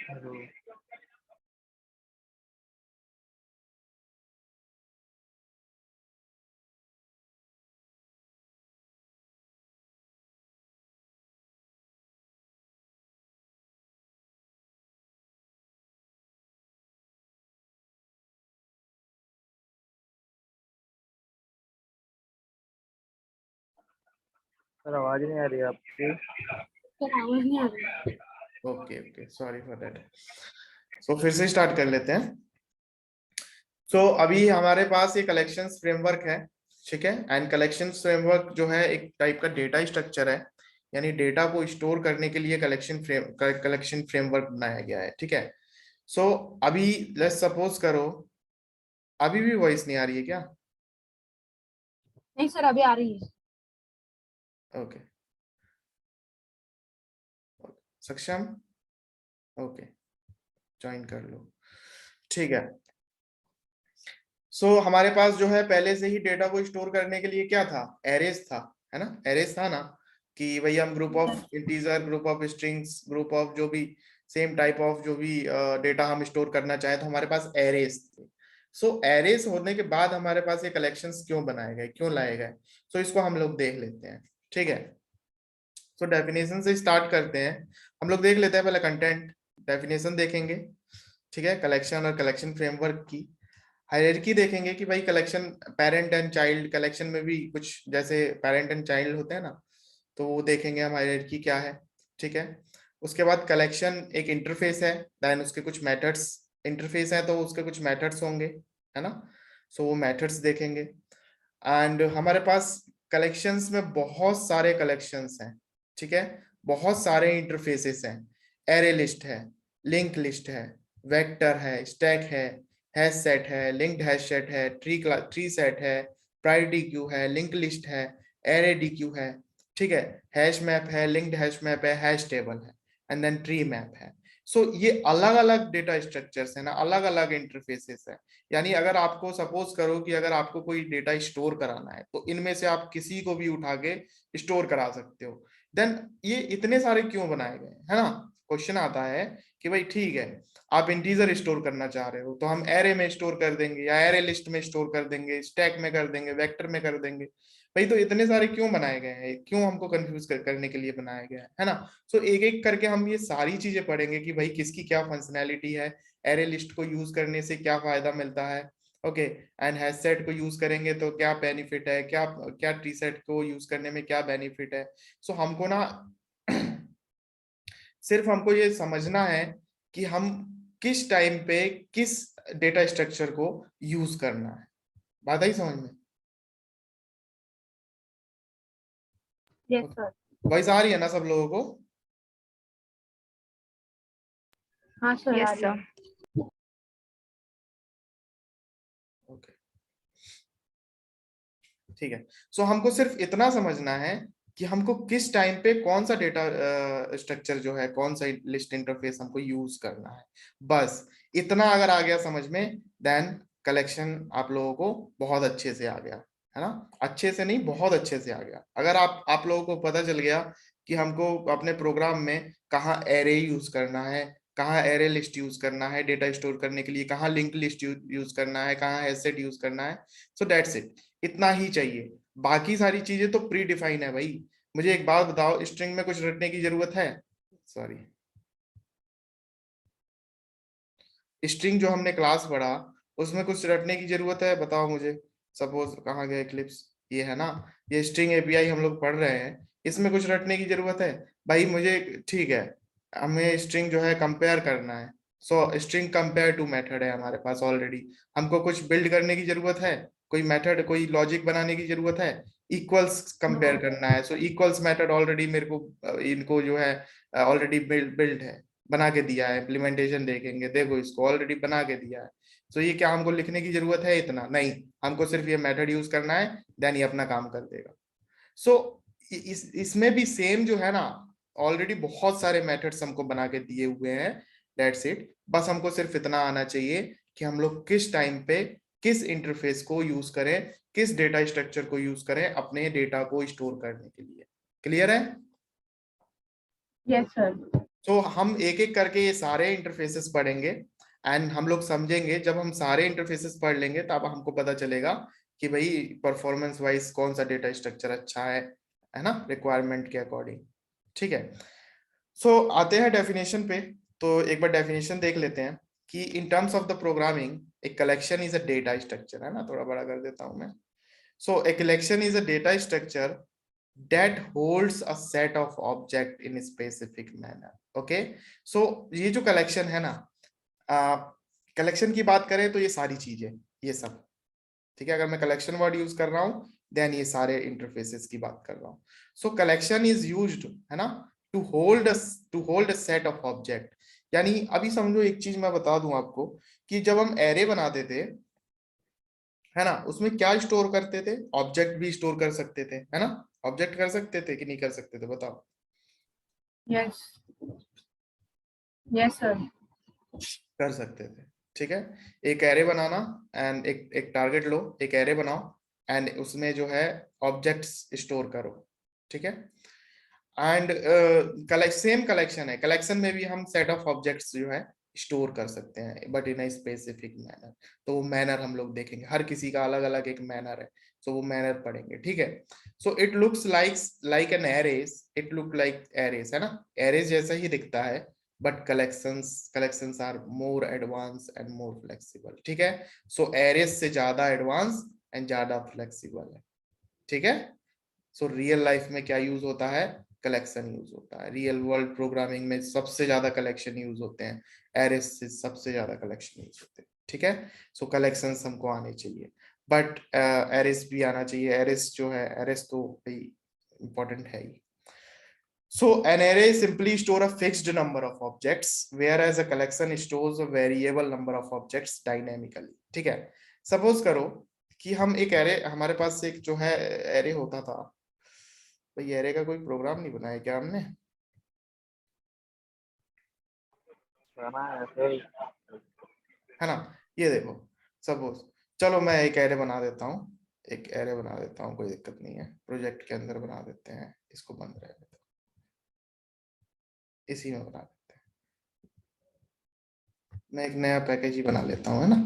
Hello. Sir आवाज नहीं आ रही आपकी। आवाज नहीं आ रही। Okay okay, sorry for that. So फिर से स्टार्ट कर लेते हैं। सो अभी हमारे पास ये कलेक्शंस फ्रेमवर्क है, ठीक है। एंड कलेक्शंस फ्रेमवर्क जो है एक टाइप का डेटा स्ट्रक्चर है, यानी डेटा को स्टोर करने के लिए कलेक्शन फ्रेमवर्क बनाया गया है, ठीक है। सो अभी लेट्स सपोज करो, अभी भी वॉइस नहीं आ रही है क्या? नहीं सर, अभी आ रही है। ओके, सक्षम, ओके, ज्वाइन कर लो, ठीक है। सो हमारे पास जो है पहले से ही डेटा को स्टोर करने के लिए क्या था, एरेज था, है ना। एरेज था ना, कि भाई हम group of integer, group of strings, group of जो भी सेम टाइप ऑफ जो भी डेटा हम स्टोर करना चाहें तो हमारे पास एरेज थे। सो एरेज होने के बाद हमारे पास ये कलेक्शंस क्यों बनाए गए, क्यों लाए गए, सो इसको हम लोग देख लेते हैं, ठीक है। सो डेफिनेशन से स्टार्ट करते हैं। हम लोग देख लेते हैं पहले कंटेंट, डेफिनेशन देखेंगे, ठीक है। कलेक्शन और कलेक्शन फ्रेमवर्क की हायरार्की देखेंगे कि भाई collection parent and child, collection में भी कुछ जैसे पेरेंट एंड चाइल्ड होते हैं ना, तो वो देखेंगे हम हायरार्की क्या है, ठीक है। उसके बाद कलेक्शन एक इंटरफेस है, देन उसके कुछ मेथड्स, इंटरफेस है तो उसके कुछ मेथड्स होंगे, है ना। सो वो मेथड्स देखेंगे। एंड हमारे पास कलेक्शंस में बहुत सारे कलेक्शंस हैं, ठीक है। बहुत सारे इंटरफेसेस हैं, एरे लिस्ट है, लिंक लिस्ट है, वेक्टर है, स्टैक है, हैश सेट है, लिंक्ड हैश सेट है, ट्री सेट है, प्रायोरिटी क्यू है, लिंक लिस्ट है, एरे डी क्यू है, ठीक है। हैश मैप है, लिंक्ड हैश मैप है, हैश टेबल है, एंड देन ट्री मैप है। सो ये अलग अलग डेटा स्ट्रक्चर्स है ना, अलग अलग इंटरफेसेस है। यानी अगर आपको सपोज करो कि अगर आपको कोई डेटा स्टोर कराना है तो इनमें से आप किसी को भी उठा के स्टोर करा सकते हो। देन ये इतने सारे क्यों बनाए गए, है ना। क्वेश्चन आता है कि भाई ठीक है, आप इंटीजर स्टोर करना चाह रहे हो तो हम एरे में स्टोर कर देंगे, या एरे लिस्ट में स्टोर कर देंगे, स्टैक में कर देंगे, वेक्टर में कर देंगे। भाई तो इतने सारे क्यों बनाए गए हैं, क्यों हमको कंफ्यूज करने के लिए बनाया गया है ना। सो एक एक करके हम ये सारी चीजें पढ़ेंगे कि भाई किसकी क्या फंक्शनैलिटी है, एरे लिस्ट को यूज करने से क्या फायदा मिलता है, ओके। एंड हैश सेट को यूज करेंगे तो क्या बेनिफिट है, क्या क्या ट्री सेट को यूज करने में क्या बेनिफिट है। सो हमको ना सिर्फ हमको ये समझना है कि हम किस टाइम पे किस डेटा स्ट्रक्चर को यूज करना है। बात आई समझ में? Yes sir. वॉइस आ रही है ना सब लोगों को? हाँ सर, यस आ रही सर। है। ओके, ठीक है। सो हमको सिर्फ इतना समझना है कि हमको किस टाइम पे कौन सा डेटा स्ट्रक्चर जो है, कौन सा लिस्ट इंटरफेस हमको यूज करना है, बस इतना अगर आ गया समझ में, देन कलेक्शन आप लोगों को बहुत अच्छे से आ गया, है ना। अच्छे से नहीं, बहुत अच्छे से आ गया। अगर आप लोगों को पता चल गया कि हमको अपने प्रोग्राम में कहाँ एरे यूज करना है, कहाँ एरे लिस्ट यूज करना है डेटा स्टोर करने के लिए, कहाँ लिंक लिस्ट यूज करना है, कहाँ एसेट यूज करना है, सो दैट्स इट, इतना ही चाहिए। बाकी सारी चीजें तो प्री डिफाइन है भाई। मुझे एक बात बताओ, स्ट्रिंग में कुछ रटने की जरूरत है? सॉरी, स्ट्रिंग जो हमने क्लास पढ़ा उसमें कुछ रटने की जरूरत है? बताओ मुझे। सपोज कहाँ गए क्लिप्स, ये है ना, ये स्ट्रिंग एपीआई हम लोग पढ़ रहे हैं, इसमें कुछ रटने की जरूरत है? भाई मुझे, ठीक है, हमें स्ट्रिंग जो है कंपेयर करना है, so string compare to method है हमारे पास ऑलरेडी। हमको कुछ बिल्ड करने की जरूरत है, कोई मेथड, कोई लॉजिक बनाने की जरूरत है? इक्वल्स कंपेयर करना है, सो इक्वल्स मेथड ऑलरेडी मेरे को इनको जो है ऑलरेडी बिल्ड है, बना के दिया है। इम्प्लीमेंटेशन देखेंगे, देखो इसको ऑलरेडी बना के दिया है। तो ये क्या हमको लिखने की जरूरत है? इतना नहीं, हमको सिर्फ ये मेथड यूज करना है, देन ये अपना काम कर देगा। सो इसमें भी सेम जो है ना, ऑलरेडी बहुत सारे मेथड्स हमको बना के दिए हुए हैं, दैट्स इट। बस हमको सिर्फ इतना आना चाहिए कि हम लोग किस टाइम पे किस इंटरफेस को यूज करें, किस डेटा स्ट्रक्चर को यूज करें अपने डेटा को स्टोर करने के लिए। क्लियर है? Yes sir. तो हम एक एक करके ये सारे इंटरफेसेस पढ़ेंगे एंड हम लोग समझेंगे। जब हम सारे इंटरफेसेस पढ़ लेंगे तब हमको पता चलेगा कि भाई परफॉर्मेंस वाइज कौन सा डेटा स्ट्रक्चर अच्छा है ना, रिक्वायरमेंट के अकॉर्डिंग। ठीक है, सो आते हैं डेफिनेशन पे। तो एक बार डेफिनेशन देख लेते हैं कि in terms of the programming a collection is a data structure, है ना, थोड़ा बड़ा कर देता हूं मैं। So a collection is a data structure that holds a set of object in a specific manner. Okay, so ये जो कलेक्शन है ना, कलेक्शन की बात करें तो ये सारी चीजें, ये सब, ठीक है। अगर मैं कलेक्शन वर्ड यूज कर रहा हूं देन ये सारे इंटरफेसेस की बात कर रहा हूं। सो कलेक्शन इज यूज्ड, है ना, to hold a set of object. यानी अभी समझो, एक चीज मैं बता दूं आपको कि जब हम एरे बनाते थे, है ना, उसमें क्या स्टोर करते थे, ऑब्जेक्ट भी स्टोर कर सकते थे, है ना। ऑब्जेक्ट कर सकते थे कि नहीं कर सकते थे, बताओ। Yes yes sir. कर सकते थे, ठीक है। एक एरे बनाना एंड एक टारगेट लो, एक एरे बनाओ एंड उसमें जो है ऑब्जेक्ट्स स्टोर करो, ठीक है। एंड सेम कलेक्शन है, कलेक्शन में भी हम सेट ऑफ ऑब्जेक्ट्स जो है स्टोर कर सकते हैं, but in a specific manner. तो वो मैनर हम लोग देखेंगे, हर किसी का अलग अलग एक मैनर है, तो वो मैनर पढ़ेंगे, ठीक है। So it looks like an arrays, it look like arrays, है ना, एरेज जैसा ही दिखता है, but collections are more advance and more flexible, ठीक है। सो एरेज से ज्यादा एडवांस एंड ज्यादा फ्लेक्सिबल है, ठीक है। सो रियल लाइफ में क्या यूज होता है, कलेक्शन यूज होता है। रियल वर्ल्ड प्रोग्रामिंग में सबसे ज्यादा कलेक्शन यूज होते हैं, एरेस से सबसे ज्यादा कलेक्शन यूज होते हैं, ठीक है। सो कलेक्शंस हमको आने चाहिए, बट एरेस भी आना चाहिए। एरेस जो है, एरेस तो भाई इंपॉर्टेंट है ही। So an array simply store a fixed number of objects, whereas a collection stores a variable number of objects dynamically. ठीक है, सपोज करो कि हम एक एरे, हमारे पास एक जो है एरे होता था, तो ये एरे का कोई प्रोग्राम नहीं बनाया क्या हमने? बना है ऐसे ही। है ना, ये देखो, सपोज, चलो मैं एक एरे बना देता हूँ, एक एरे बना देता हूँ, कोई दिक्कत नहीं है, प्रोजेक्ट के अंदर बना देते हैं, इसको बंद रहे देते हैं, इसी में बना देते हैं। मैं एक नया पैकेज ही बना लेता हूँ, है ना।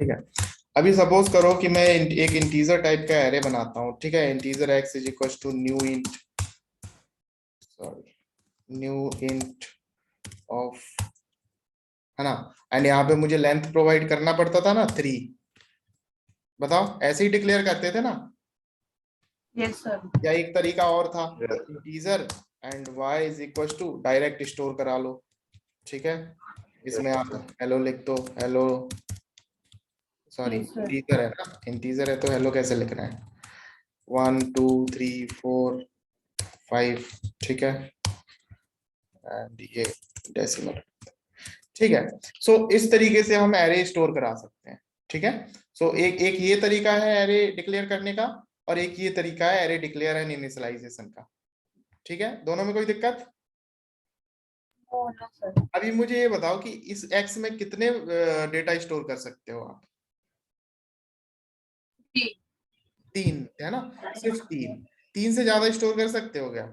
ठीक है, अभी सपोज करो कि मैं एक इंटीजर टाइप का एरे बनाता हूँ, ठीक है। Integer x is equal to new int of, है ना, एंड यहाँ पे मुझे लेंथ प्रोवाइड करना पड़ता था ना 3। बताओ, ऐसे ही डिक्लेयर करते थे ना, यस सर। या एक तरीका और था, integer and y is equal to direct store करा लो, ठीक है। इसमें आप हेलो लिख दो, hello, sorry Yes, sir. Integer है ना, इंटीजर है तो हेलो कैसे लिखना है, 1 2 3 4 5, ठीक है, एंड ये डेसिमल, ठीक है। सो इस तरीके से हम एरे स्टोर करा सकते हैं, ठीक है। सो एक एक ये तरीका है एरे डिक्लेयर करने का, और एक ये तरीका है एरे डिक्लेयर एंड इनिशियलाइजेशन का, ठीक है। दोनों में कोई दिक्कत? Oh, no, sir. अभी मुझे ये बताओ कि इस एक्स में कितने डेटा स्टोर कर सकते हो आप? 3. 3, है ना, सिर्फ 3। 3 से ज्यादा स्टोर कर सकते हो क्या?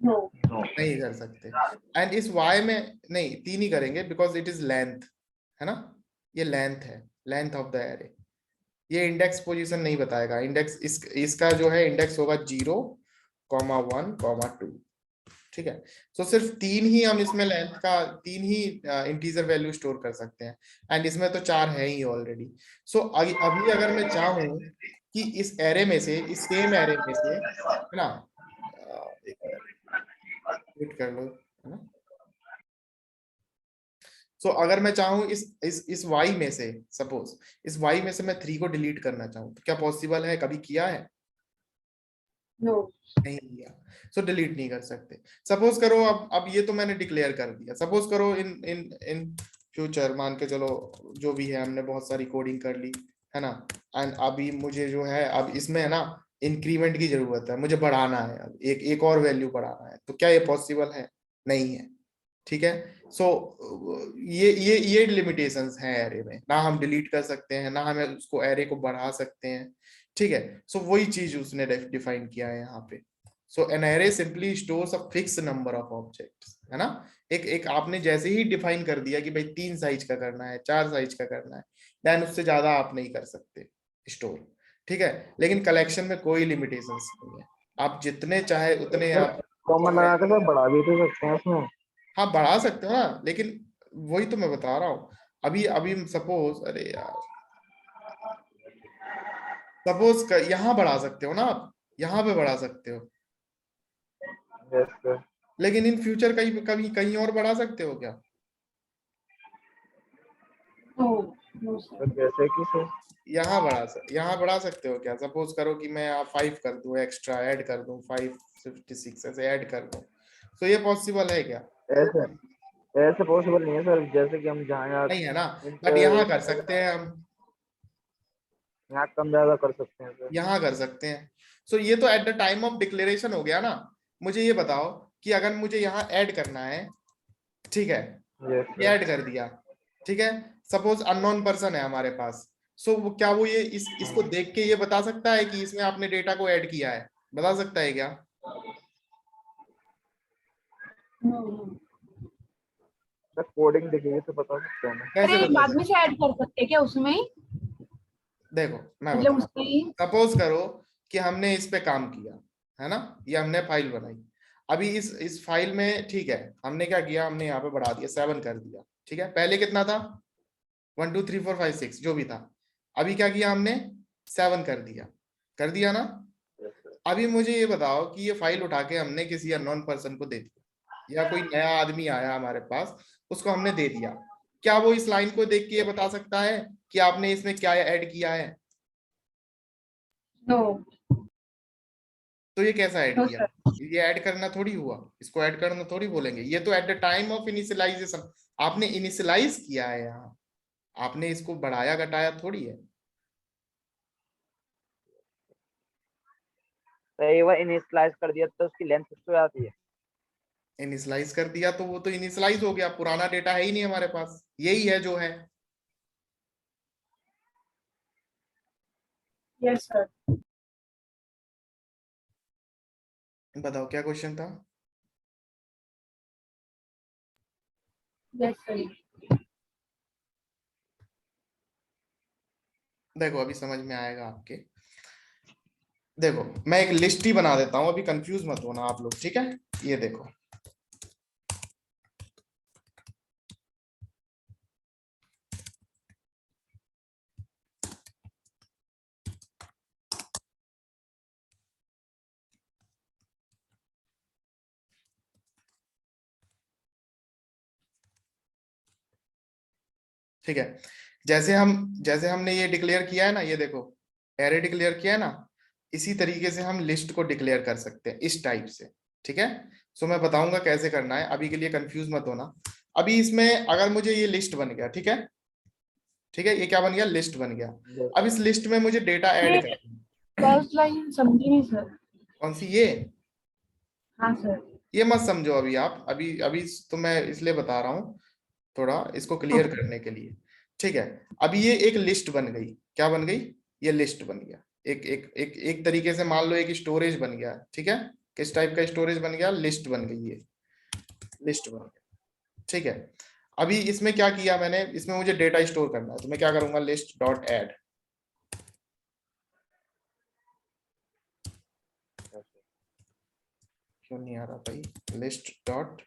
No. नहीं कर सकते। एंड इस y में नहीं, 3 ही करेंगे बिकॉज इट इज लेंथ, है ना, ये लेंथ है, लेंथ ऑफ द एरे। ये इंडेक्स पोजीशन नहीं बताएगा, इंडेक्स इसका जो है इंडेक्स होगा 0,1,2, ठीक है। तो सिर्फ 3 ही हम इसमें लेंथ का, 3 ही इंटीजर वैल्यू स्टोर कर सकते हैं, एंड इसमें तो 4 है ही ऑलरेडी। सो अभी अगर मैं चाहूं कि इस एरे में से, इस सेम एरे में से, है ना, एक मिनट वेट कर लो, है ना, सो अगर मैं चाहूँ इस y में से, सपोज इस y में से मैं 3 को डिलीट करना चाहूँ तो क्या पॉसिबल है? कभी किया है? नो। नहीं किया। सो डिलीट नहीं कर सकते। सपोज करो अब ये तो मैंने डिक्लेयर कर दिया। सपोज करो इन इन इन फ्यूचर मान के चलो जो भी है, हमने बहुत सारी कोडिंग कर ली है ना, एंड अभी मुझे जो है अब इसमें है ना इंक्रीमेंट की जरूरत है, मुझे बढ़ाना है, अब एक और वैल्यू बढ़ाना है, तो क्या ये पॉसिबल है? नहीं है। ठीक है। सो ये लिमिटेशंस हैं एरे में, ना हम डिलीट कर सकते हैं ना हम उसको एरे को बढ़ा सकते हैं। ठीक है। सो वही चीज उसने डिफाइन किया है यहाँ पे। So an array simply stores a fix number of objects, है ना। एक आपने जैसे ही डिफाइन कर दिया कि भाई 3 साइज का करना है, 4 साइज का करना है, देन उससे ज्यादा आप नहीं कर सकते स्टोर। ठीक है। लेकिन कलेक्शन में कोई लिमिटेशंस नहीं है, आप जितने चाहे उतने आप। कॉमन लगा के सर बढ़ा भी तो सकते हैं उसमें। हाँ बढ़ा सकते हो ना, लेकिन वही तो मैं बता रहा हूँ। अभी अभी सपोज, अरे यार, सपोज यहाँ बढ़ा सकते हो ना आप, यहाँ पे बढ़ा सकते हो, यस सर। लेकिन इन फ्यूचर कहीं कभी कहीं और बढ़ा सकते हो क्या? नो। नो तो सर। जैसे कि सर यहाँ बढ़ा सकते हो क्या? सपोज करो कि मैं 5 कर दूं, एक्स्ट्रा ऐड कर दूं, 556 ऐसे ऐड कर दूं, तो ये पॉसिबल है क्या? ऐसे ऐसे पॉसिबल नहीं है सर, जैसे कि हम जहाँ यहाँ नहीं है ना। बट यहाँ कर सकते हैं हम, यहाँ कम ज्यादा कर सकते हैं सर। यहाँ कर सकते हैं। सो ये तो at the time of declaration हो गया ना। मुझे ये बताओ कि अगर मुझे यहाँ ऐड करना है, ठीक है, यस ये सर। ऐड कर दिया, ठीक है, सपोज अननोन पर्सन है हमारे पास। सो क्या वो ये इसको देख के ये बता सकता है कि इसमें आपने डेटा को ऐड किया है? बता सकता है क्या? नो। सर कोडिंग दिखेगी तो बता सकते हैं ना। कैसे अरे बता बाद में सकते? से ऐड कर सकते हैं क्या उसमें ही? देखो मैं मतलब बता, उसमें ही। सपोज करो कि हमने इस पे काम किया, है ना, ये हमने फाइल बनाई। अभी इस फाइल में, ठीक है, हमने क्या किया, हमने यहाँ पे बढ़ा दिया, 7 कर दिया। ठीक है, पहले कितना था? 1 2 3 4 5 6 जो भी था। अभी क्या किया हमने? 7 कर दिया ना। अभी मुझे ये बताओ कि ये फाइल उठा के हमने किसी अननोन पर्सन को दे दिया, या कोई नया आदमी आया हमारे पास, उसको हमने दे दिया, क्या वो इस लाइन को देख के ये बता सकता है कि आपने इसमें क्या ऐड किया है? नो। तो ये कैसा ऐड नो किया? सर। ये ऐड करना थोड़ी हुआ, इसको ऐड करना थोड़ी बोलेंगे। ये तो at the time of initialization आपने इनिशियलाइज किया है यहाँ, आपने इसको बढ़ाया घटाया थोड़ी है। तो एक बार इनिशियलाइज कर दिया तो उसकी लेंथ कितनी आती है? इनिशियलाइज कर दिया तो वो तो इनिशियलाइज हो गया, पुराना डेटा है ही नहीं हमारे पास, यही है जो है। Yes sir. बताओ क्या क्वेश्चन था? Yes sir. देखो अभी समझ में आएगा आपके। देखो मैं एक लिस्ट ही बना देता हूं, अभी कंफ्यूज मत होना आप लोग, ठीक है। ये देखो, ठीक है। जैसे हमने ये डिक्लेयर किया है ना, ये देखो एरे डिक्लेयर किया है ना, इसी तरीके से हम लिस्ट को डिक्लेयर कर सकते हैं इस टाइप से। ठीक है। सो मैं बताऊंगा कैसे करना है, अभी के लिए कंफ्यूज मत होना। अभी इसमें अगर मुझे ये लिस्ट बन गया, ठीक है, ठीक है, ये क्या बन गया? लिस्ट बन गया। अब इस लिस्ट में मुझे डेटा ऐड करना है। फर्स्ट लाइन समझी नहीं सर। कौन सी? ये हाँ सर। ये मत समझो अभी आप, अभी अभी तो मैं इसलिए बता रहा हूँ, थोड़ा इसको क्लियर ओके। करने के लिए। ठीक है। अभी ये एक लिस्ट बन गई, क्या बन गई? ये लिस्ट बन गया। एक तरीके से मान लो एक स्टोरेज बन गया। ठीक है। किस टाइप का स्टोरेज बन गया? लिस्ट बन गई, ये लिस्ट बन गया। ठीक है। अभी इसमें क्या किया मैंने, इसमें मुझे डेटा स्टोर करना है, तो मैं क्या करूंगा? List dot add. क्यों नहीं आ रहा भाई? लिस्ट डॉट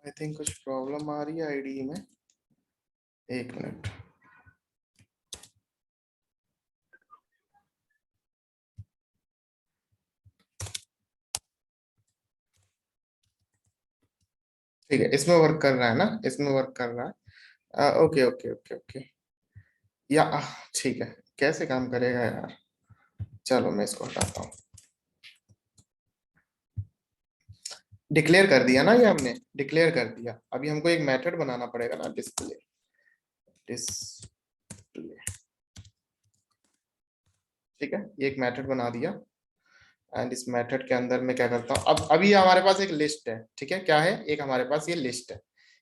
आई थिंक कुछ प्रॉब्लम आ रही है आईडी में, एक मिनट। ठीक है, इसमें वर्क कर रहा है ना, इसमें वर्क कर रहा है। ओके ओके ओके ओके, या ठीक है, कैसे काम करेगा यार, चलो मैं इसको हटाता हूँ। डिक्लेयर कर दिया ना ये हमने, डिक्लेयर कर दिया। अभी हमको एक मेथड बनाना पड़ेगा ना, डिस्प्ले, डिस्प्ले, ठीक है, ये एक मेथड बना दिया। एंड इस मेथड के अंदर मैं क्या करता हूँ, अब अभी हमारे पास एक लिस्ट है, ठीक है, क्या है, एक हमारे पास ये लिस्ट है,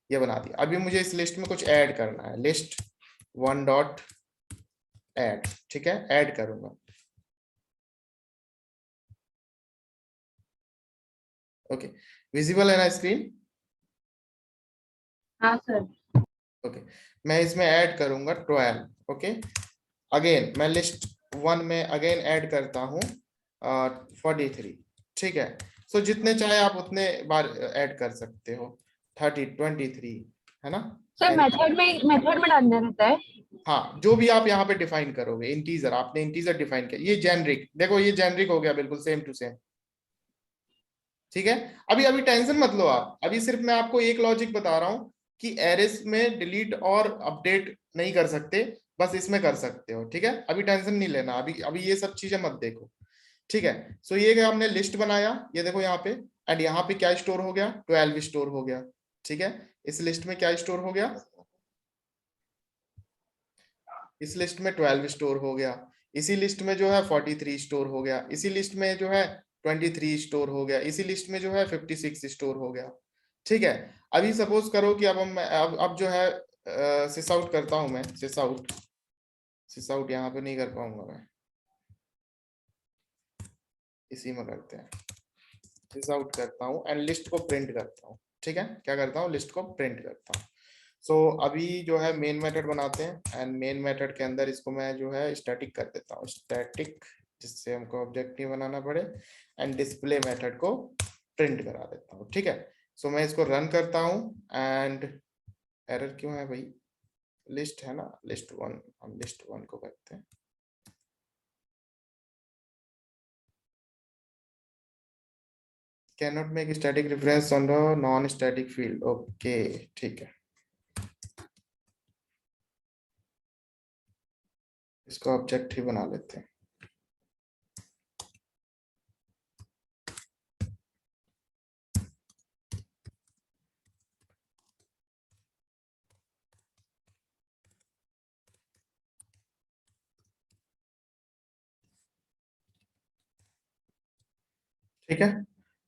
ये बना दिया। अभी मुझे इस लिस्ट में कुछ ऐड करना है, लिस्ट वन डॉट ऐड, ठीक है, ऐड करूंगा। ओके, विजिबल है ना स्क्रीन? हाँ सर। ओके, मैं इसमें ऐड करूंगा 12। ओके, अगेन मैं लिस्ट वन में अगेन ऐड करता हूँ 43, ठीक है। सो जितने चाहे आप उतने बार ऐड कर सकते हो, 30, 23, है ना। सर मेथड में डालना रहता है। हाँ, जो भी आप यहाँ पे डिफाइन करोगे, इंटीजर, आपने इंटीजर डिफाइन किया, ये जेनरिक, देखो ये जेनरिक हो गया बिल्कुल सेम टू सेम, ठीक है। अभी अभी टेंशन मत लो आप, अभी सिर्फ मैं आपको एक लॉजिक बता रहा हूँ कि एरेस में डिलीट और अपडेट नहीं कर सकते, बस इसमें कर सकते हो, ठीक है। अभी टेंशन नहीं लेना, अभी अभी ये सब चीजें मत देखो, ठीक है। सो ये हमने लिस्ट बनाया, ये देखो यहाँ पे, एंड यहाँ पे क्या स्टोर हो गया, 12 स्टोर हो गया, ठीक है। इस लिस्ट में क्या स्टोर हो गया, इस लिस्ट में 12 स्टोर हो गया, इसी लिस्ट में जो है 43 स्टोर हो गया, इसी लिस्ट में जो है 23 स्टोर हो गया, इसी लिस्ट में जो है 56 स्टोर हो गया, ठीक है। अभी सपोज करो कि अब हम अब जो है सिस आउट करता हूं मैं, सिस आउट यहाँ पे नहीं कर पाऊंगा मैं, इसी में करते हैं, सिस आउट करता हूँ एंड लिस्ट को प्रिंट करता हूँ, ठीक है। क्या करता हूँ, लिस्ट को प्रिंट करता हूँ। सो अभी जो है मेन मेथड बनाते हैं, एंड मेन मेथड के अंदर इसको मैं जो है स्टैटिक कर देता हूँ, स्टैटिक, जिससे हमको ऑब्जेक्ट नहीं बनाना पड़े, एंड डिस्प्ले मेथड को प्रिंट करा देता हूँ, ठीक है। सो मैं इसको रन करता हूँ एंड एरर क्यों है भाई, लिस्ट है ना, लिस्ट वन, हम लिस्ट वन को करते हैं। Can not make static reference on the non static field, okay, ठीक है, इसको ऑब्जेक्ट ही बना लेते हैं। ठीक है,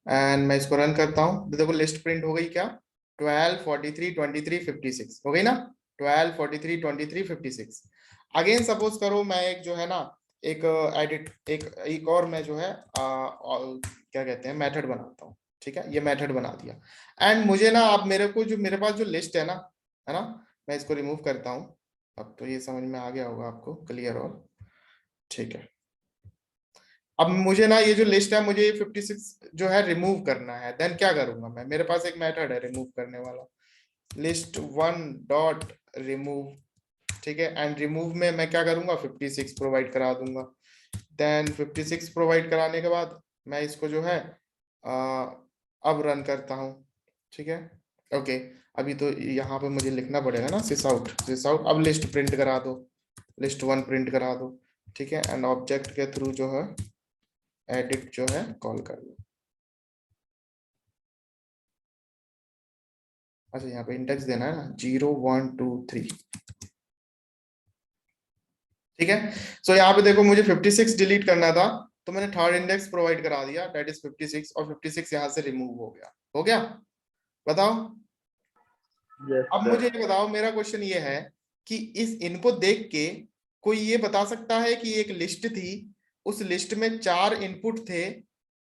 एंड मैं इसको रन करता हूँ, देखो लिस्ट प्रिंट हो गई क्या, 12, 43, 23, 56 हो गई ना, 12, 43, 23, 56। अगेन सपोज करो मैं एक जो है ना, एक एडिट, एक और मैं जो है क्या कहते हैं, मेथड बनाता हूँ, ठीक है। ये मेथड बना दिया एंड मुझे ना, अब मेरे को जो मेरे पास जो लिस्ट है ना, मैं इसको रिमूव करता हूँ। अब तो ये समझ में आ गया होगा आपको, क्लियर और, ठीक है। अब मुझे ना ये जो लिस्ट है, मुझे ये 56 जो है रिमूव करना है, देन क्या करूंगा मैं, मेरे पास एक मेथड है रिमूव करने वाला, लिस्ट वन डॉट रिमूव, ठीक है। एंड रिमूव में मैं क्या करूंगा, 56 प्रोवाइड करा दूंगा। देन 56 प्रोवाइड कराने के बाद मैं इसको जो है अब रन करता हूँ, ठीक है। ओके, अभी तो यहाँ पे मुझे लिखना पड़ेगा ना, सिस आउट, अब लिस्ट प्रिंट करा दो, लिस्ट वन प्रिंट करा दो, ठीक है। एंड ऑब्जेक्ट के थ्रू जो है एडिट जो है कॉल कर लो। अच्छा, यहाँ पे इंडेक्स देना है ना, 0, 1, 2, 3, ठीक है। सो यहाँ पे देखो मुझे 56 डिलीट करना था, तो मैंने थर्ड इंडेक्स प्रोवाइड करा दिया, दैट इज 56, और 56 यहाँ से रिमूव हो गया, हो गया। बताओ, यस अब सर। मुझे ये बताओ, मेरा क्वेश्चन ये है कि इस इनको देख के कोई ये बता सकता है कि एक लिस्ट थी, उस लिस्ट में 4 इनपुट थे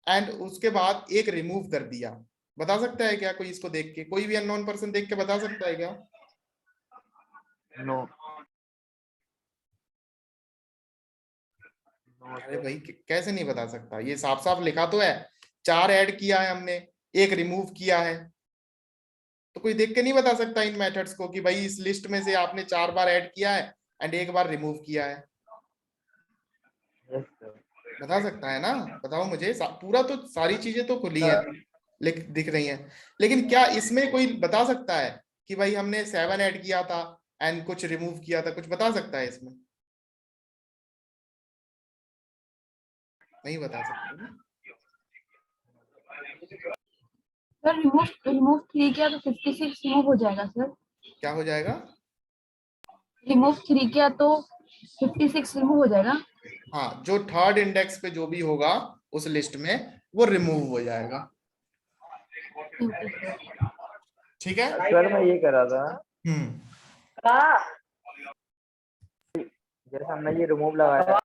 एंड उसके बाद एक रिमूव कर दिया, बता सकता है क्या कोई, इसको देख के कोई भी अननोन पर्सन देख के बता सकता है क्या? नो, अरे भाई कैसे नहीं बता सकता, ये साफ साफ लिखा तो है, 4 ऐड किया है हमने, एक रिमूव किया है, तो कोई देख के नहीं बता सकता इन मेथड्स को कि भाई इस लिस्ट में से आपने 4 बार ऐड किया है एंड 1 बार रिमूव किया है? Yes sir. बता सकता है ना? बताओ मुझे, पूरा तो सारी चीजें तो खुली है, दिख रही हैं, लेकिन क्या इसमें कोई बता सकता है कि भाई हमने 7 ऐड किया था एंड कुछ रिमूव किया था? कुछ बता सकता है इसमें? नहीं बता सकते ना? सर रिमूव रिमूव 3 किया तो 56 रिमूव हो जाएगा सर। क्या हो जाएगा? रिमूव 3 किया तो 56 रिमूव हो जाएगा। हाँ, जो थर्ड इंडेक्स पे जो भी होगा उस लिस्ट में वो रिमूव हो जाएगा। ठीक है सर मैं ये कह रहा था, जैसे हमने ये रिमूव लगाया।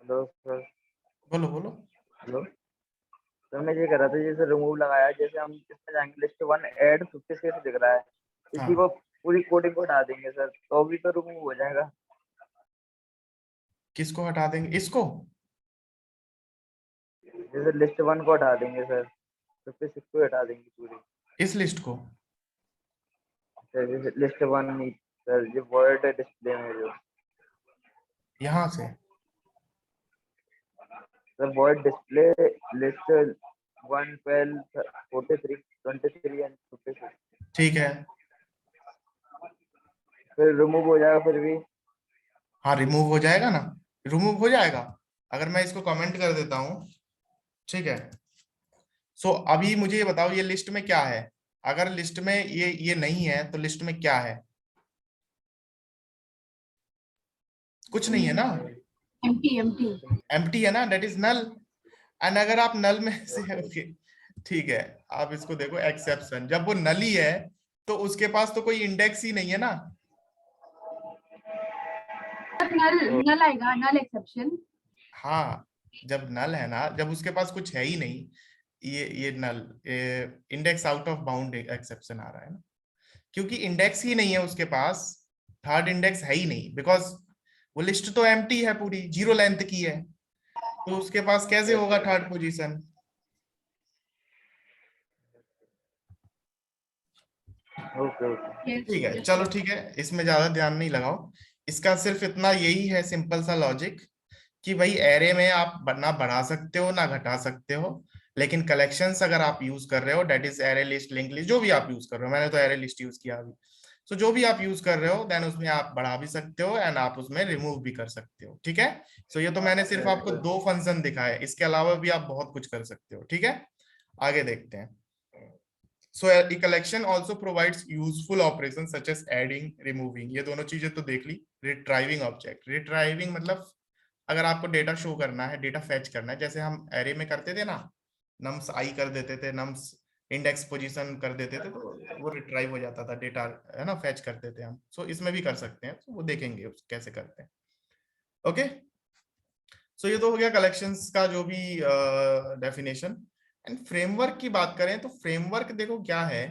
Hello sir. बोलो बोलो। हेलो सर, मैं ये कह रहा था जैसे रिमूव लगाया, जैसे हम इसमें जाएंगे लिस्ट 1 ऐड 56 दिख रहा है, हाँ। इसी को पूरी कोडिंग को हटा देंगे सर तो भी तो रिमूव हो जाएगा। किसको हटा देंगे? इसको? जैसे लिस्ट 1 को हटा देंगे सर, 56 को हटा देंगे पूरी। इस लिस्ट को? सर जैसे लिस्ट 1 नहीं सर, ये वर्ड डिस्प्ले में जो यहाँ से? Sir word display list 1 12 43 23 and 56 ठीक है। फिर रिमूव हो जाएगा फिर भी। हाँ, रिमूव हो जाएगा ना, रिमूव हो जाएगा। अगर मैं इसको कमेंट कर देता हूं, ठीक है। सो अभी मुझे ये बताओ, ये लिस्ट में क्या है? अगर लिस्ट में ये नहीं है तो लिस्ट में क्या है? कुछ नहीं है ना, एम्प्टी एम्प्टी एम्प्टी है ना, दैट इज नल। एंड अगर आप नल में से ओके, ठीक है, आप इसको देखो, एक्सेप्शन, जब वो नल ही है तो उसके पास तो कोई इंडेक्स ही नहीं है ना। नल नल आएगा, नल एक्सेप्शन। हाँ, जब नल है ना, जब उसके पास कुछ है ही नहीं, ये null, index out of bound exception आ रहा है ना, क्योंकि इंडेक्स ही नहीं है उसके पास, थर्ड इंडेक्स है ही नहीं, बिकॉज वो लिस्ट तो एम्प्टी है, पूरी 0 लेंथ की है, तो उसके पास कैसे होगा थर्ड पोजीशन? Okay okay. ठीक है, चलो ठीक है, इसमें ज्यादा ध्यान नहीं लगाओ। इसका सिर्फ इतना यही है सिंपल सा लॉजिक कि भाई एरे में आप ना बढ़ा सकते हो ना घटा सकते हो, लेकिन कलेक्शंस अगर आप यूज कर रहे हो, that is array list, link list, जो भी आप यूज कर रहे हो, मैंने तो एरे लिस्ट यूज किया अभी, सो जो भी आप यूज कर रहे हो, देन उसमें आप बढ़ा भी सकते हो एंड आप उसमें रिमूव भी कर सकते हो। ठीक है, सो ये तो मैंने सिर्फ आपको 2 फंक्शन दिखाए, इसके अलावा भी आप बहुत कुछ कर सकते हो। ठीक है, आगे देखते हैं। So a collection also provides useful operations such as adding, removing, ये दोनों चीजें तो देख ली। retrieving object, retrieving मतलब अगर आपको डेटा शो करना है, डेटा फेच करना है, जैसे हम एरे में करते थे ना, नम्स आई कर देते थे, नम्स इंडेक्स पोजीशन कर देते थे, तो वो रिट्राइव हो जाता था डेटा, है ना, फेच करते थे हम। सो इसमें भी कर सकते हैं, तो वो देखेंगे कैसे करते हैं। ओके, सो ये तो हो गया कलेक्शंस का जो भी डेफिनेशन। एंड फ्रेमवर्क की बात करें तो फ्रेमवर्क देखो क्या है।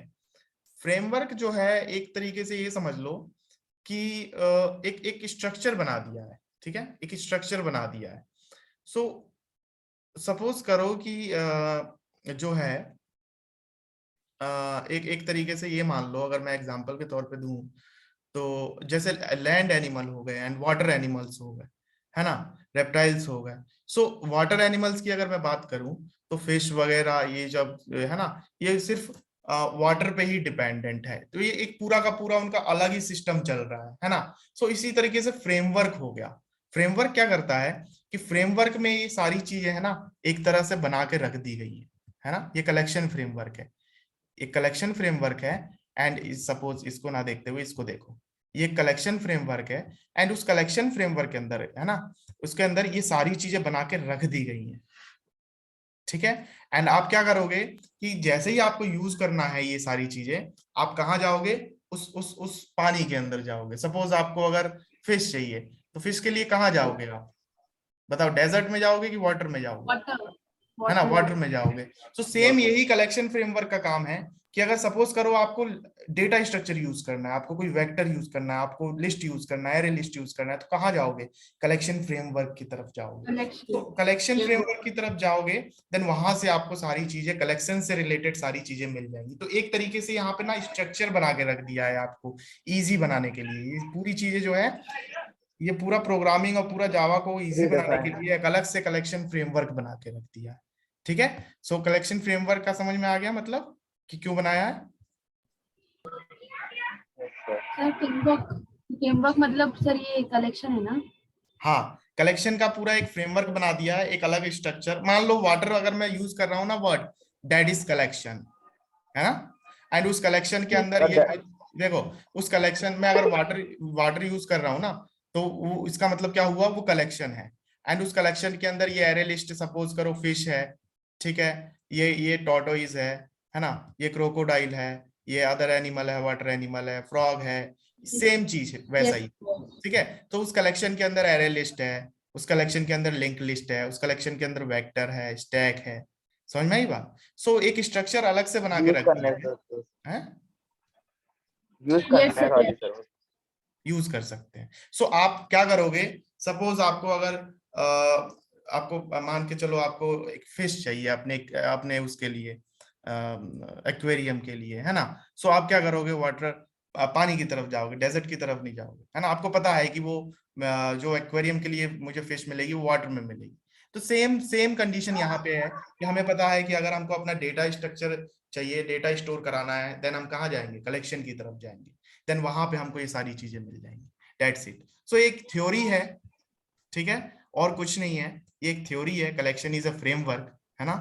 फ्रेमवर्क जो है, एक तरीके से ये समझ लो कि एक एक स्ट्रक्चर बना दिया है। ठीक है, एक स्ट्रक्चर बना दिया है। सो सपोज करो कि जो है एक एक तरीके से ये मान लो, अगर मैं एग्जांपल के तौर पे दूं, तो जैसे लैंड एनिमल हो गए एंड वाटर एनिमल्स हो गए, है ना, रेप्टाइल्स हो गए। सो वाटर एनिमल्स की अगर मैं बात करूं तो फिश वगैरह, ये जब है ना, ये सिर्फ वाटर पे ही डिपेंडेंट है, तो ये एक पूरा का पूरा उनका अलग ही सिस्टम चल रहा है ना। सो इसी तरीके से फ्रेमवर्क हो गया। फ्रेमवर्क क्या करता है कि फ्रेमवर्क में ये सारी चीजें है ना एक तरह से बना के रख दी गई है ना। ये कलेक्शन फ्रेमवर्क है, एक कलेक्शन फ्रेमवर्क है। एंड सपोज इसको ना देखते हुए इसको देखो, ये कलेक्शन फ्रेमवर्क है एंड उस कलेक्शन फ्रेमवर्क के अंदर है ना, उसके अंदर ये सारी चीजें बना के रख दी गई हैं। ठीक है, एंड आप क्या करोगे कि जैसे ही आपको यूज करना है ये सारी चीजें, आप कहाँ जाओगे, उस पानी के अंदर जाओगे। सपोज आपको अगर फिश चाहिए तो फिश के लिए कहाँ जाओगे आप? बताओ, डेजर्ट में जाओगे कि वाटर में जाओगे? वाटर है ना, Water. वाटर में जाओगे। तो सेम Water. यही कलेक्शन फ्रेमवर्क का काम है कि अगर सपोज करो आपको डेटा स्ट्रक्चर यूज करना है, आपको कोई वेक्टर यूज करना है, आपको लिस्ट यूज करना है, एरे लिस्ट यूज करना है, तो कहाँ जाओगे? कलेक्शन फ्रेमवर्क की तरफ जाओगे। Collection. तो कलेक्शन Yes. फ्रेमवर्क की तरफ जाओगे, देन वहां से आपको सारी चीजें, कलेक्शन से रिलेटेड सारी चीजें मिल जाएंगी। तो एक तरीके से यहाँ पे ना स्ट्रक्चर बना के रख दिया है आपको इजी बनाने के लिए। ये पूरी चीजें जो है, ये पूरा प्रोग्रामिंग और पूरा जावा को इजी बनाने के लिए एक अलग से कलेक्शन फ्रेमवर्क बना के रख दिया है। ठीक है, सो कलेक्शन फ्रेमवर्क का समझ में आ गया मतलब कि क्यों बनाया है? सर टीमवर्क मतलब सर ये कलेक्शन है ना? हाँ, कलेक्शन का पूरा एक फ्रेमवर्क बना दिया है, एक अलग स्ट्रक्चर। मान लो वाटर अगर मैं यूज कर रहा हूँ ना वर्ड, दैट इज कलेक्शन, है ना। एंड उस कलेक्शन के अंदर ये देखो, उस कलेक्शन में अगर वाटर वाटर यूज कर रहा हूँ ना, तो वो इसका मतलब क्या हुआ, वो कलेक्शन है। एंड उस कलेक्शन के अंदर ये एरे लिस्ट, सपोज करो फिश है, ठीक है, ये टॉर्टोइज है ना, ये क्रोकोडाइल है, ये अदर एनिमल है, वाटर एनिमल है, फ्रॉग है, सेम चीज है वैसा Yes. ही। ठीक है, तो उस कलेक्शन के अंदर एरे लिस्ट है, उस कलेक्शन के अंदर लिंक लिस्ट है, उस कलेक्शन के अंदर वेक्टर है, स्टैक है। समझ में आई बात? सो एक स्ट्रक्चर अलग से बना के यूज रख करने दिया से, है, यूज Yes करने sir. वाली Yes. सर। यूज कर सकते हैं। सो आप क्या करोगे, सपोज आपको अगर आपको मान के चलो आपको एक फिश चाहिए अपने अपने उसके लिए, एक्वेरियम के लिए, है ना। सो आप क्या करोगे, वाटर पानी की तरफ जाओगे, डेजर्ट की तरफ नहीं जाओगे, है ना। आपको पता है कि वो जो एक्वेरियम के लिए मुझे फिश मिलेगी वो वाटर में मिलेगी। तो सेम सेम कंडीशन यहाँ पे है कि हमें पता है कि अगर हमको अपना डेटा स्ट्रक्चर चाहिए, डेटा स्टोर कराना है, देन हम कहाँ जाएंगे, कलेक्शन की तरफ जाएंगे, देन वहां पे हमको ये सारी चीजें मिल जाएंगी। That's it. सो एक थ्योरी है, ठीक है, और कुछ नहीं है, ये एक थ्योरी है। कलेक्शन इज अ फ्रेमवर्क, है ना।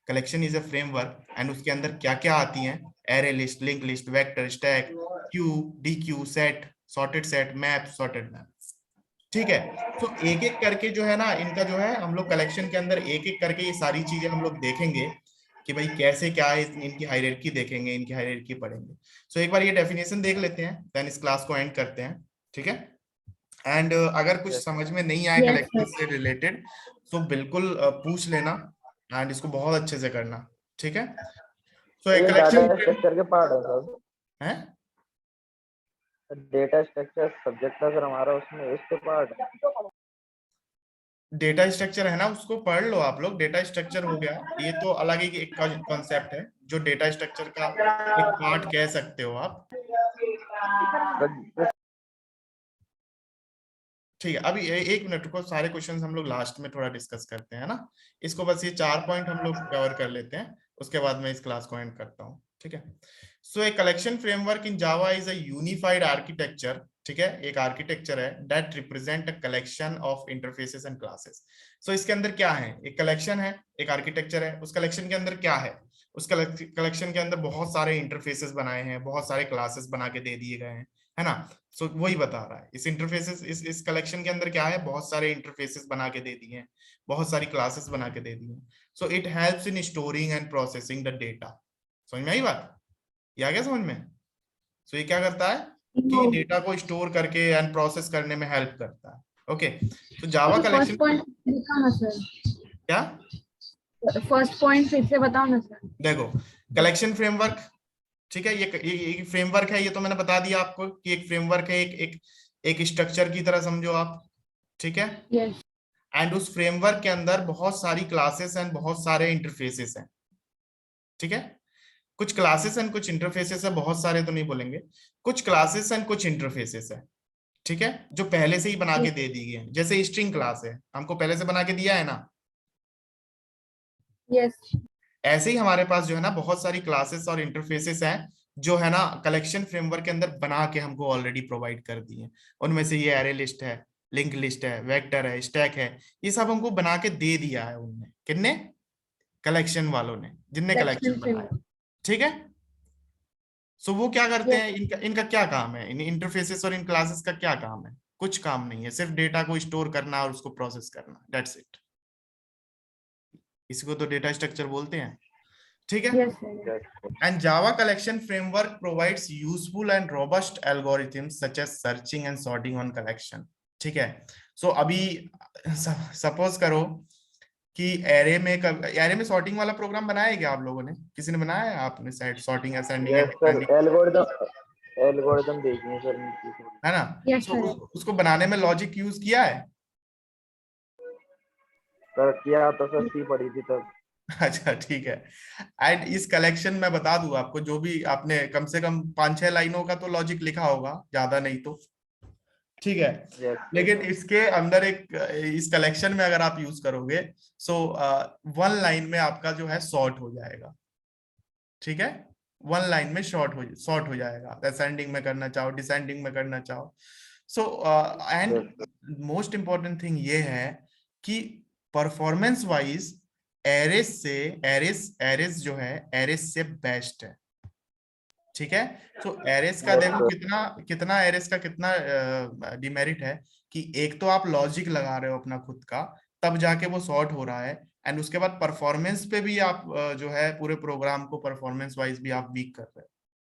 Collection is a framework and उसके अंदर क्या क्या आती हैं, array list, link list, vector, stack, Q, D Q, set, sorted set, map, sorted map. ठीक है, तो एक एक करके जो है ना, इनका जो है हम लोग कलेक्शन के अंदर एक एक करके ये सारी चीजें हम लोग देखेंगे कि भाई कैसे क्या है, इनकी हायरार्की देखेंगे, इनकी हायरार्की पढ़ेंगे। सो एक बार ये डेफिनेशन देख लेते हैं, देन इस क्लास को एंड करते हैं। ठीक है, एंड अगर कुछ समझ में नहीं आए Yes कलेक्शन sir. से रिलेटेड, तो बिल्कुल पूछ लेना एंड इसको बहुत अच्छे से करना। ठीक है, सो एक ये डाटा कलेक्शन स्ट्रक्चर के पार्ट है सर। है, डेटा स्ट्रक्चर सब्जेक्ट था सर हमारा, उसमें इसके पार्ट है। डेटा स्ट्रक्चर है ना, उसको पढ़ लो आप लोग। डेटा स्ट्रक्चर हो गया, ये तो अलग ही एक कॉन्सेप्ट है जो डेटा स्ट्रक्चर का एक पार्ट कह सकते हो आप। ठीक है, अभी एक मिनट को, सारे क्वेश्चंस हम लोग लास्ट में थोड़ा डिस्कस करते हैं ना। इसको बस ये 4 पॉइंट हम लोग कवर कर लेते हैं, उसके बाद मैं इस क्लास को एंड करता हूँ। ठीक है, so a collection framework in Java is a unified architecture. ठीक है, एक आर्किटेक्चर है that represent a collection of interfaces and classes. So इसके अंदर क्या है, एक कलेक्शन है, एक आर्किटेक्चर है। उस कलेक्शन के अंदर क्या है, उस कलेक्शन के अंदर बहुत सारे इंटरफेसेस बनाए हैं, बहुत सारे क्लासेस बना के दे दिए गए हैं, है ना। सो वही बता रहा है, इस इंटरफेसेस, इस कलेक्शन के अंदर क्या है, बहुत सारे इंटरफेसेस बना के दे दिए हैं, बहुत सारी क्लासेस बना के दे दी हैं। So it helps in storing and processing the data. समझ में आई बात, ये आ गया समझ में? सो ये क्या करता है कि डेटा को स्टोर करके एंड प्रोसेस करने में हेल्प करता है। ओके, तो जावा फर्स्ट कलेक्शन पॉइंट बताओ ना सर, क्या, फर्स्ट पॉइंट फिर से बताओ ना सर। देखो, कलेक्शन फ्रेमवर्क, ठीक है, ये फ्रेमवर्क है, ये तो मैंने बता दिया आपको कि एक फ्रेमवर्क है, एक स्ट्रक्चर की तरह समझो आप। ठीक है, Yes. एंड उस फ्रेमवर्क के अंदर बहुत सारी क्लासेस एंड बहुत सारे इंटरफेसेस हैं। ठीक है, कुछ क्लासेस एंड कुछ इंटरफेसेस है, बहुत सारे तो नहीं बोलेंगे, कुछ क्लासेस एंड कुछ इंटरफेसेस है। ठीक है, जो पहले से ही बना के दे दी गई है, जैसे स्ट्रिंग क्लास है, हमको पहले से बना के दिया है ना। Yes. ऐसे ही हमारे पास जो है ना बहुत सारी क्लासेस और इंटरफेसेस हैं, जो है ना कलेक्शन फ्रेमवर्क के अंदर बना के हमको ऑलरेडी प्रोवाइड कर दी है। उनमें से ये एरे लिस्ट है, लिंक लिस्ट है, वेक्टर है, स्टैक है, ये सब हमको बना के दे दिया है उनने, किसने, कलेक्शन वालों ने, जिनने कलेक्शन Collection बनाया। framework. ठीक है, सो वो क्या करते Yes. हैं, इनका इनका क्या काम है, इन इंटरफेसेस और इन क्लासेस का क्या काम है? कुछ काम नहीं है, सिर्फ डेटा को स्टोर करना और उसको प्रोसेस करना, दैट्स इट। इसको तो डेटा स्ट्रक्चर बोलते हैं। ठीक है, Yes sir. and Java collection framework provides useful and robust algorithms such as searching and sorting on collection. ठीक है, सो अभी सपोज करो कि एरे में सॉर्टिंग वाला प्रोग्राम बनाया है क्या आप लोगों ने? किसी ने बनाया है? आपने side sorting, ascending and yes sir, descending, algorithm देखी है सर इनकी थोड़ी। है ना? Yes, सो sir. उसको बनाने में लॉजिक यूज किया है? सर किया तो सर सी पड़ी थी तब। अच्छा ठीक है। एंड इस कलेक्शन में बता दूं आपको, जो भी आपने कम से कम 5-6 लाइनों का तो लॉजिक लिखा होगा, ज्यादा नहीं तो, ठीक है। Yes sir. लेकिन इसके अंदर एक, इस कलेक्शन में अगर आप यूज करोगे, सो 1 लाइन में आपका जो है सॉर्ट हो जाएगा, ठीक है। 1 लाइन में सॉर्ट हो जाएगा, असेंडिंग में करना चाहो, डिसेंडिंग में करना चाहो। So and yes most important thing ये है कि परफॉर्मेंस वाइज एरेस जो है एरेस से बेस्ट है, ठीक है। तो एरेस का यस देखो सर। कितना कितना एरेस का कितना डिमेरिट है कि एक तो आप लॉजिक लगा रहे हो अपना खुद का, तब जाके वो सॉर्ट हो रहा है, एंड उसके बाद परफॉर्मेंस पे भी आप जो है पूरे प्रोग्राम को परफॉर्मेंस वाइज भी आप वीक कर रहे हो,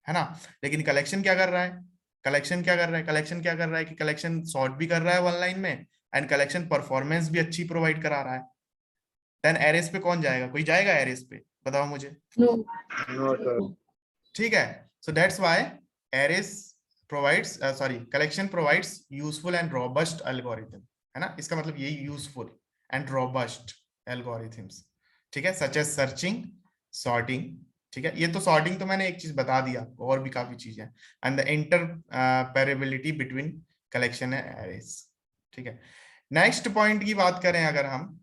है ना। लेकिन कलेक्शन क्या कर रहा है? कलेक्शन क्या कर रहा है कि कलेक्शन सॉर्ट भी कर रहा है 1 लाइन में, एंड कलेक्शन परफॉर्मेंस भी अच्छी प्रोवाइड करा रहा है। देन एरेस पे कौन जाएगा? कोई जाएगा एरेस पे? बताओ मुझे। No. No sir. ठीक है। So that's why arrays provides collection provides useful and robust algorithm, है ना। इसका मतलब ये यूजफुल एंड रोबस्ट एल्गोरिथम्स, ठीक है, सच एज सर्चिंग, सॉर्टिंग, ठीक है। ये तो सॉर्टिंग तो मैंने एक चीज बता दी आपको, और भी काफी चीजें, and the interoperability between collection and arrays, ठीक है। नेक्स्ट पॉइंट की बात करें अगर हम,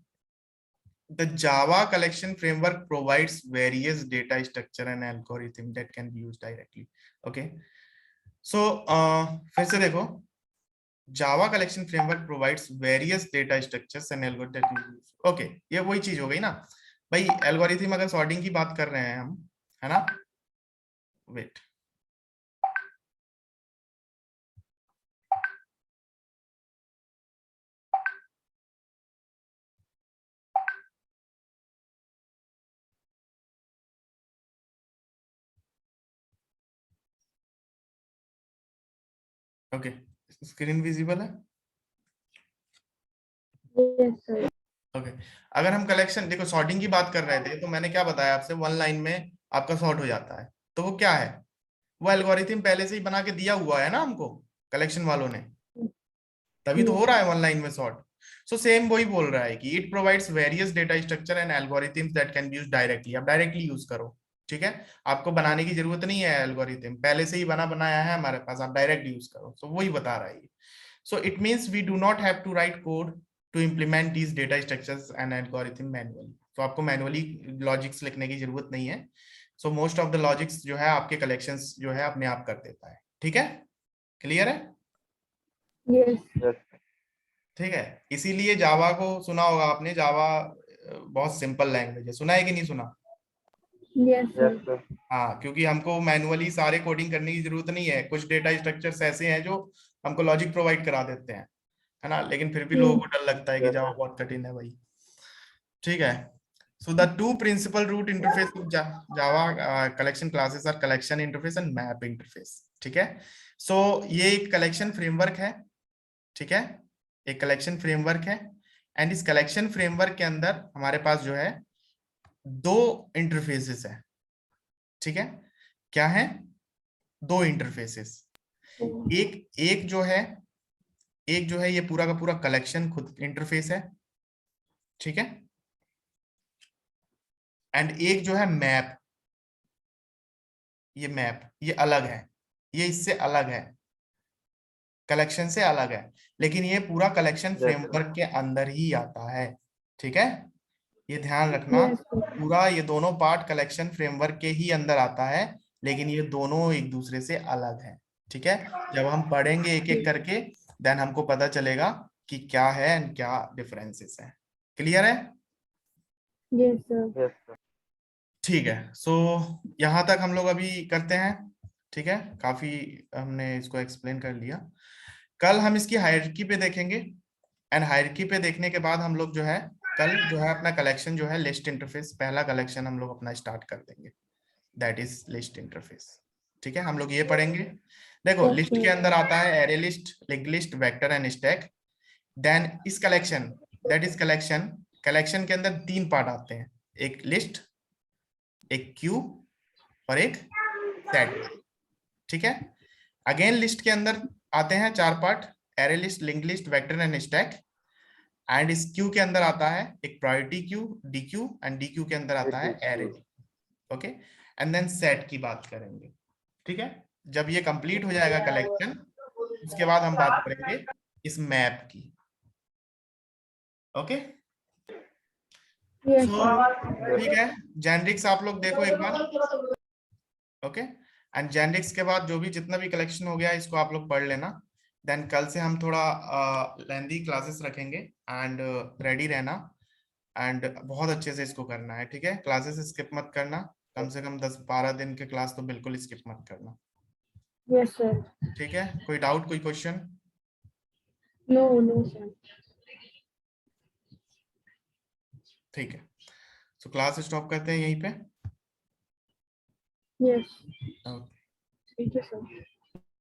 the Java collection framework provides various data structure and algorithm that can be used directly. Okay, so फिर से देखो, Java collection framework provides various data structures and algorithm that we use. Okay, ये वही चीज हो गई ना भाई। एल्गोरिथम अगर सॉर्टिंग की बात कर रहे हैं हम, है ना, वेट, ओके, स्क्रीन विजिबल है? Yes, sir. ओके, अगर हम कलेक्शन देखो सॉर्टिंग की बात कर रहे थे, तो मैंने क्या बताया आपसे, 1 लाइन में आपका सॉर्ट हो जाता है, तो वो क्या है? वो एल्गोरिथम पहले से ही बना के दिया हुआ है ना हमको, कलेक्शन वालों ने, तभी तो हो रहा है 1 लाइन में सॉर्ट। सो सेम वही बोल रहा है कि it provides various data structure and algorithms that can be used directly. आप डायरेक्टली यूज करो, ठीक है। आपको बनाने की जरूरत नहीं है, एल्गोरिथम पहले से ही बनाया है हमारे पास, आप डायरेक्ट यूज करो। सो वही बता रहा है। So it means we do not have to write code to implement these data structures and algorithm manually. तो आपको मैनुअली लॉजिक्स लिखने की जरूरत नहीं है। So most of the logics जो है आपके कलेक्शंस जो है अपने आप कर देता है, ठीक है। क्लियर है? Yes. यस ठीक है। इसीलिए जावा को सुना होगा आपने, जावा बहुत सिंपल लैंग्वेज है, सुना है कि नहीं सुना? Yes, sir. Yes sir. हाँ, क्योंकि हमको मैनुअली सारे कोडिंग करने की जरूरत नहीं है। कुछ डेटा स्ट्रक्चर्स ऐसे हैं जो हमको लॉजिक प्रोवाइड करा देते हैं, है ना, लेकिन फिर भी लोगों को डर लगता है कि यस जावा बहुत कठिन है भाई, ठीक है। So the two principal root interface of Java collection classes are collection interface and map interface, ठीक है। सो ये एक कलेक्शन फ्रेमवर्क है, ठीक है, एक कलेक्शन फ्रेमवर्क है, एंड इस कलेक्शन फ्रेमवर्क के अंदर हमारे पास जो है 2 इंटरफेसेस है, ठीक है। क्या है? 2 इंटरफेसेस। एक एक जो है ये पूरा का पूरा कलेक्शन खुद इंटरफेस है, ठीक है, एंड एक जो है मैप, ये अलग है, ये इससे अलग है, कलेक्शन से अलग है, लेकिन ये पूरा कलेक्शन यस फ्रेमवर्क के अंदर ही आता है, ठीक है। ये ध्यान रखना, Yes, sir. पूरा ये दोनों पार्ट कलेक्शन फ्रेमवर्क के ही अंदर आता है, लेकिन ये दोनों एक दूसरे से अलग है, ठीक है। जब हम पढ़ेंगे एक एक करके, देन हमको पता चलेगा कि क्या है एंड क्या डिफरेंसेस हैं। क्लियर है? Yes, sir. Yes sir. ठीक है। सो यहाँ तक हम लोग अभी करते हैं, ठीक है। काफी हमने इसको एक्सप्लेन कर लिया। कल हम इसकी हायरार्की पे देखेंगे, एंड हायरार्की पे देखने के बाद हम लोग जो है कल जो है अपना कलेक्शन जो है लिस्ट इंटरफेस, पहला कलेक्शन हम लोग अपना स्टार्ट कर देंगे, दैट इज लिस्ट इंटरफेस, ठीक है। हम लोग ये पढ़ेंगे। देखो लिस्ट के अंदर आता है array list, link list, vector and stack. Then इस collection, that is collection, collection के अंदर 3 पार्ट आते हैं, एक लिस्ट, एक क्यू और एक सेट, ठीक है। अगेन लिस्ट के अंदर आते हैं 4 part, array list, link list, vector and stack. And इस क्यू के अंदर आता है एक priority queue, deque, and deque के अंदर आता है array. Okay, and then set की बात करेंगे, ठीक है। जब ये कंप्लीट हो जाएगा कलेक्शन, उसके बाद हम बात करेंगे इस मैप की। ओके, Yes, सो sir. ठीक है, जेनरिक्स आप लोग देखो एक बार। ओके, एंड जेनरिक्स के बाद जो भी जितना भी कलेक्शन हो गया इसको आप लोग पढ़ लेना। देन कल से हम थोड़ा लेंथी क्लासेस रखेंगे, एंड रेडी रहना, एंड बहुत अच्छे से इसको करना है, ठीक है। क्लासेस स्किप मत करना, कम से कम 10-12 दिन के क्लास तो बिल्कुल स्किप मत करना, Yes, sir. ठीक है। कोई डाउट, कोई क्वेश्चन? No, no, sir. ठीक है, सो क्लास स्टॉप करते हैं यहीं पे। Yes. Okay. Thank you, sir.